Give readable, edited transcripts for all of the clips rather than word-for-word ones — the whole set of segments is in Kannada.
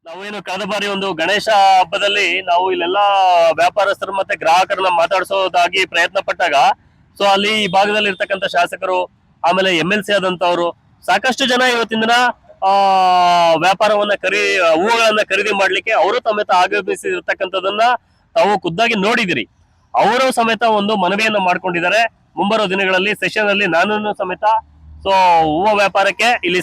ನಾವೇನು ಕಳೆದ ಬಾರಿ ಒಂದು ಗಣೇಶ ಹಬ್ಬದಲ್ಲಿ ನಾವು ಇಲ್ಲೆಲ್ಲಾ ವ್ಯಾಪಾರಸ್ಥರು ಮತ್ತೆ ಗ್ರಾಹಕರನ್ನ ಮಾತಾಡಿಸೋದಾಗಿ ಪ್ರಯತ್ನ ಪಟ್ಟಾಗ ಸೊ ಅಲ್ಲಿ ಈ ಭಾಗದಲ್ಲಿ ಇರ್ತಕ್ಕಂಥ ಶಾಸಕರು ಆಮೇಲೆ MLC ಆದಂತವ್ರು ಸಾಕಷ್ಟು ಜನ ಇವತ್ತಿನ ದಿನ ವ್ಯಾಪಾರವನ್ನ ಹೂವುಗಳನ್ನ ಖರೀದಿ ಮಾಡ್ಲಿಕ್ಕೆ ಅವರು ಸಮೇತ ಆಗಮಿಸಿರ್ತಕ್ಕಂಥದನ್ನ ತಾವು ಖುದ್ದಾಗಿ ನೋಡಿದಿರಿ. ಅವರು ಸಮೇತ ಒಂದು ಮನವಿಯನ್ನ ಮಾಡ್ಕೊಂಡಿದ್ದಾರೆ. ಮುಂಬರುವ ದಿನಗಳಲ್ಲಿ ಸೆಷನ್ ಅಲ್ಲಿ ನಾನು ಸಮೇತ ಸೊ ಹೂವು ವ್ಯಾಪಾರಕ್ಕೆ ಇಲ್ಲಿ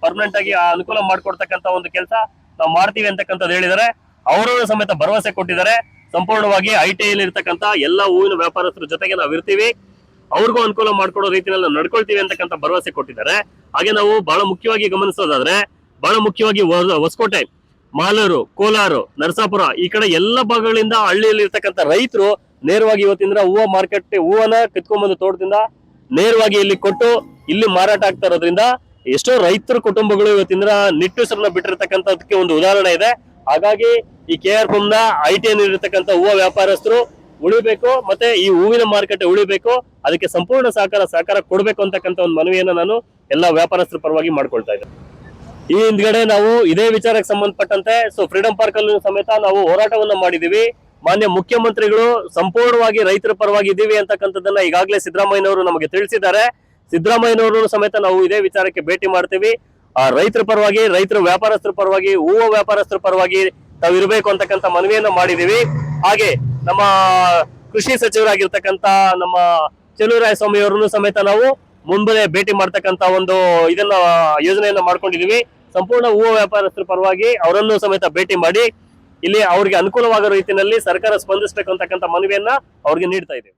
ಪರ್ಮನೆಂಟ್ ಆಗಿ ಅನುಕೂಲ ಮಾಡ್ಕೊಡ್ತಕ್ಕಂಥ ಒಂದು ಕೆಲಸ ನಾವು ಮಾಡ್ತೀವಿ ಅಂತಕ್ಕಂಥದ್ದು ಹೇಳಿದ್ದಾರೆ. ಅವರು ಸಮೇತ ಭರವಸೆ ಕೊಟ್ಟಿದ್ದಾರೆ. ಸಂಪೂರ್ಣವಾಗಿ ITI ಇರ್ತಕ್ಕಂಥ ಎಲ್ಲ ಹೂವಿನ ವ್ಯಾಪಾರಸ್ಥರ ಜೊತೆಗೆ ನಾವು ಇರ್ತೀವಿ, ಅವ್ರಿಗೂ ಅನುಕೂಲ ಮಾಡ್ಕೊಡೋ ರೀತಿಯಲ್ಲಿ ನಾವು ನಡ್ಕೊಳ್ತೀವಿ ಅಂತಕ್ಕಂಥ ಭರವಸೆ ಕೊಟ್ಟಿದ್ದಾರೆ. ಹಾಗೆ ನಾವು ಬಹಳ ಮುಖ್ಯವಾಗಿ ಗಮನಿಸೋದಾದ್ರೆ ಬಹಳ ಮುಖ್ಯವಾಗಿ ಹೊಸಕೋಟೆ, ಮಾಲೂರು, ಕೋಲಾರ, ನರಸಾಪುರ ಈ ಕಡೆ ಎಲ್ಲ ಭಾಗಗಳಿಂದ ಹಳ್ಳಿಯಲ್ಲಿ ಇರ್ತಕ್ಕಂಥ ರೈತರು ನೇರವಾಗಿ ಇವತ್ತಿನ ಹೂವು ಮಾರ್ಕೆಟ್ ಹೂವನ್ನ ಕಿತ್ಕೊಂಡ್ಬಂದು ತೋಟದಿಂದ ನೇರವಾಗಿ ಇಲ್ಲಿ ಕೊಟ್ಟು ಇಲ್ಲಿ ಮಾರಾಟ ಆಗ್ತಾ ಇರೋದ್ರಿಂದ ಎಷ್ಟೋ ರೈತರ ಕುಟುಂಬಗಳು ಇವತ್ತಿನ ನಿಟ್ಟುಸಿರನ್ನ ಬಿಟ್ಟಿರ್ತಕ್ಕಂಥದಕ್ಕೆ ಒಂದು ಉದಾಹರಣೆ ಇದೆ. ಹಾಗಾಗಿ ಈ KR ಪುರಂನ ITI ಇರತಕ್ಕಂಥ ಹೂವು ವ್ಯಾಪಾರಸ್ಥರು ಉಳಿಬೇಕು, ಮತ್ತೆ ಈ ಹೂವಿನ ಮಾರುಕಟ್ಟೆ ಉಳಿಬೇಕು, ಅದಕ್ಕೆ ಸಂಪೂರ್ಣ ಸಹಕಾರ ಕೊಡ್ಬೇಕು ಅಂತಕ್ಕಂಥ ಒಂದು ಮನವಿಯನ್ನ ನಾನು ಎಲ್ಲಾ ವ್ಯಾಪಾರಸ್ಥರ ಪರವಾಗಿ ಮಾಡ್ಕೊಳ್ತಾ ಇದ್ದೇನೆ. ಈ ಹಿಂದ್ಗಡೆ ನಾವು ಇದೇ ವಿಚಾರಕ್ಕೆ ಸಂಬಂಧಪಟ್ಟಂತೆ ಸೊ ಫ್ರೀಡಂ ಪಾರ್ಕ್ ಅಲ್ಲೂ ಸಮೇತ ನಾವು ಹೋರಾಟವನ್ನ ಮಾಡಿದೀವಿ. ಮಾನ್ಯ ಮುಖ್ಯಮಂತ್ರಿಗಳು ಸಂಪೂರ್ಣವಾಗಿ ರೈತರ ಪರವಾಗಿ ಇದ್ದೀವಿ ಅಂತಕ್ಕಂಥದ್ದನ್ನ ಈಗಾಗಲೇ ಸಿದ್ದರಾಮಯ್ಯನವರು ನಮಗೆ ತಿಳಿಸಿದ್ದಾರೆ. ಸಿದ್ದರಾಮಯ್ಯನವರು ಸಮೇತ ನಾವು ಇದೇ ವಿಚಾರಕ್ಕೆ ಭೇಟಿ ಮಾಡ್ತೀವಿ. ಆ ರೈತರ ಪರವಾಗಿ, ರೈತರ ವ್ಯಾಪಾರಸ್ಥರ ಪರವಾಗಿ, ಹೂವು ವ್ಯಾಪಾರಸ್ಥರ ಪರವಾಗಿ ತಾವು ಇರಬೇಕು ಅಂತಕ್ಕಂಥ ಮನವಿಯನ್ನ ಮಾಡಿದೀವಿ. ಹಾಗೆ ನಮ್ಮ ಕೃಷಿ ಸಚಿವರಾಗಿರ್ತಕ್ಕಂಥ ನಮ್ಮ ಚೆಲುವರಾಯಸ್ವಾಮಿ ಅವರನ್ನು ಸಮೇತ ನಾವು ಮುಂದೆ ಭೇಟಿ ಮಾಡ್ತಕ್ಕಂಥ ಒಂದು ಯೋಜನೆಯನ್ನ ಮಾಡ್ಕೊಂಡಿದೀವಿ. ಸಂಪೂರ್ಣ ಹೂವು ವ್ಯಾಪಾರಸ್ಥರ ಪರವಾಗಿ ಅವರನ್ನು ಸಮೇತ ಭೇಟಿ ಮಾಡಿ ಇಲ್ಲಿ ಅವ್ರಿಗೆ ಅನುಕೂಲವಾಗೋ ರೀತಿಯಲ್ಲಿ ಸರ್ಕಾರ ಸ್ಪಂದಿಸಬೇಕು ಅಂತಕ್ಕಂಥ ಮನವಿಯನ್ನ ಅವ್ರಿಗೆ ನೀಡ್ತಾ ಇದ್ದೀವಿ.